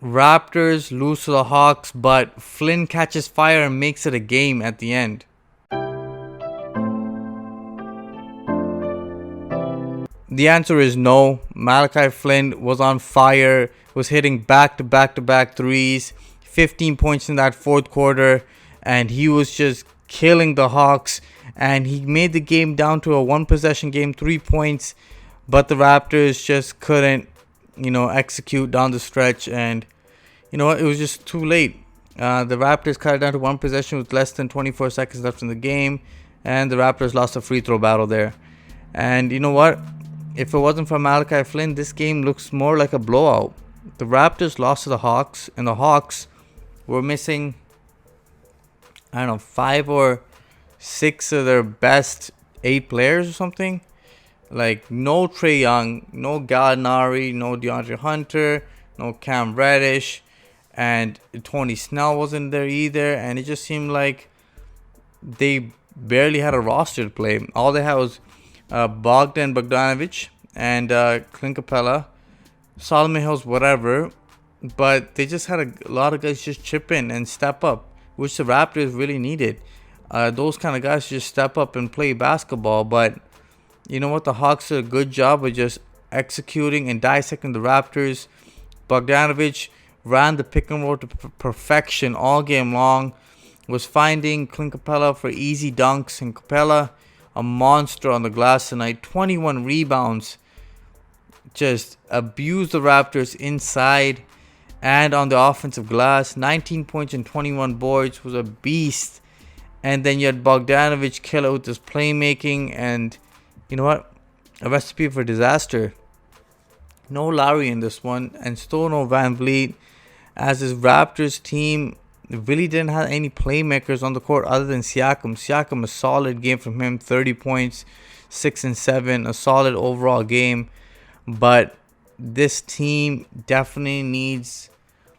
Raptors lose to the Hawks, but Flynn catches fire and makes it a game at the end. The answer is no. Malachi Flynn was on fire, was hitting back-to-back threes, 15 points in that fourth quarter, and he was just killing the Hawks, and he made the game down to a one-possession game, 3 points, but the Raptors just couldn't, execute down the stretch, and you know what, it was just too late. The Raptors cut it down to one possession with less than 24 seconds left in the game, and the Raptors lost a free throw battle there. And you know what? If it wasn't for Malachi Flynn, this game looks more like a blowout. The Raptors lost to the Hawks, and the Hawks were missing, 5 or 6 of their best 8 players or something. Like, no Trae Young, no Gallinari, no DeAndre Hunter, no Cam Reddish, and Tony Snell wasn't there either. And it just seemed like they barely had a roster to play. All they had was Bogdan Bogdanovic and Clint Capela, Solomon Hills, whatever. But they just had a lot of guys just chip in and step up, which the Raptors really needed. Those kind of guys just step up and play basketball. But you know what? The Hawks did a good job of just executing and dissecting the Raptors. Bogdanovic ran the pick and roll to perfection all game long. Was finding Clint Capela for easy dunks. And Capela, a monster on the glass tonight. 21 rebounds. Just abused the Raptors inside and on the offensive glass. 19 points and 21 boards. Was a beast. And then you had Bogdanovic kill it with his playmaking. And you know what? A recipe for disaster. No Lowry in this one. And still no Van Vliet. As this Raptors team really didn't have any playmakers on the court other than Siakam. Siakam, a solid game from him. 30 points, 6 and 7. A solid overall game. But this team definitely needs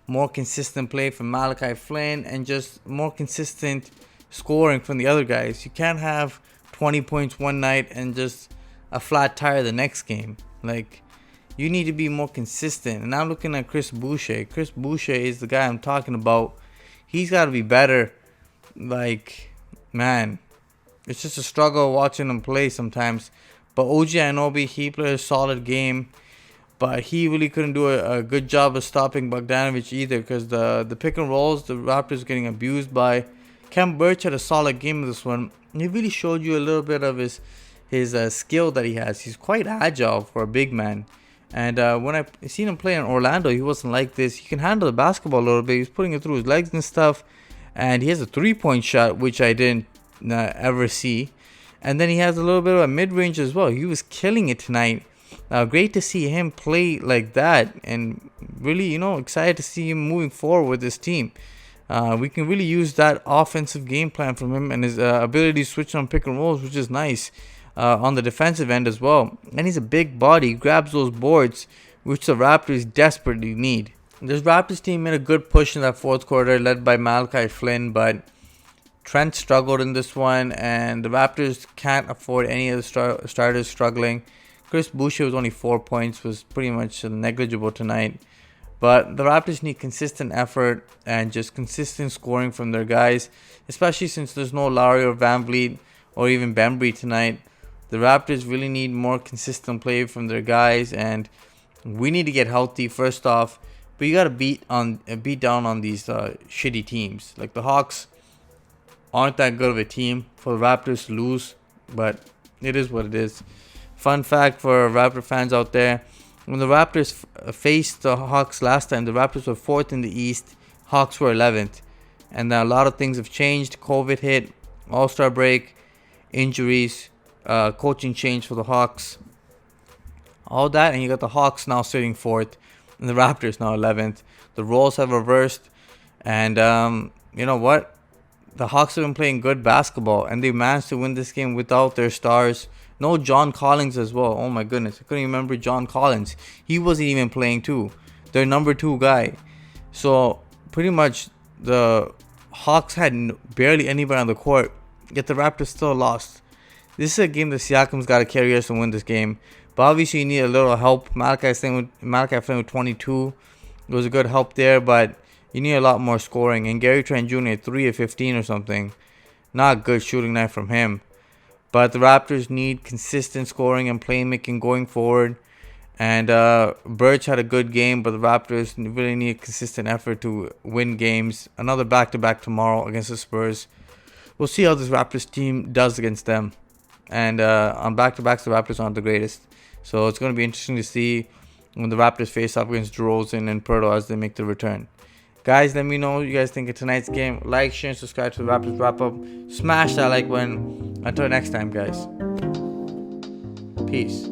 more consistent play from Malachi Flynn and just more consistent scoring from the other guys. You can't have 20 points one night and just a flat tire the next game. Like, you need to be more consistent. And I'm looking at Chris Boucher. Chris Boucher is the guy I'm talking about. He's got to be better. Like, man, it's just a struggle watching him play sometimes. But OG Anunoby, he played a solid game. But he really couldn't do a good job of stopping Bogdanovic either. Because the pick and rolls, the Raptors getting abused by. Khem Birch had a solid game of this one. He really showed you a little bit of his skill that he has. He's quite agile for a big man. And when I seen him play in Orlando, he wasn't like this. He can handle the basketball a little bit. He's putting it through his legs and stuff. And he has a three-point shot, which I didn't ever see. And then he has a little bit of a mid-range as well. He was killing it tonight. Great to see him play like that. And really, excited to see him moving forward with this team. We can really use that offensive game plan from him and his ability to switch on pick and rolls, which is nice. On the defensive end as well. And he's a big body. He grabs those boards, which the Raptors desperately need. This Raptors team made a good push in that fourth quarter, led by Malachi Flynn, but Trent struggled in this one, and the Raptors can't afford any of the starters struggling. Chris Boucher was only 4 points, was pretty much negligible tonight. But the Raptors need consistent effort and just consistent scoring from their guys, especially since there's no Lowry or Van Vliet or even Bembry tonight. The Raptors really need more consistent play from their guys, and we need to get healthy first off. But you got to beat down on these shitty teams. Like the Hawks aren't that good of a team for the Raptors to lose, but it is what it is. Fun fact for Raptor fans out there: when the Raptors faced the Hawks last time, the Raptors were 4th in the East, Hawks were 11th, and a lot of things have changed. COVID hit, All-Star break, injuries. Coaching change for the Hawks, all that, and you got the Hawks now sitting 4th and the Raptors now 11th. The roles have reversed, and you know what, the Hawks have been playing good basketball, and they managed to win this game without their stars. No John Collins as well. Oh my goodness, I couldn't remember John Collins. He wasn't even playing too, their number 2 guy. So pretty much the Hawks had barely anybody on the court, yet the Raptors still lost. This is a game that Siakam's got to carry us to win this game. But obviously, you need a little help. Malachi Flynn with 22. It was a good help there, but you need a lot more scoring. And Gary Trent Jr. 3 of 15 or something. Not good shooting night from him. But the Raptors need consistent scoring and playmaking going forward. And Birch had a good game, but the Raptors really need a consistent effort to win games. Another back-to-back tomorrow against the Spurs. We'll see how this Raptors team does against them. And on back-to-backs, the Raptors aren't the greatest. So it's going to be interesting to see when the Raptors face up against DeRozan and Pirtle as they make the return. Guys, let me know what you guys think of tonight's game. Like, share, and subscribe to the Raptors Wrap-Up. Smash that like button. Until next time, guys. Peace.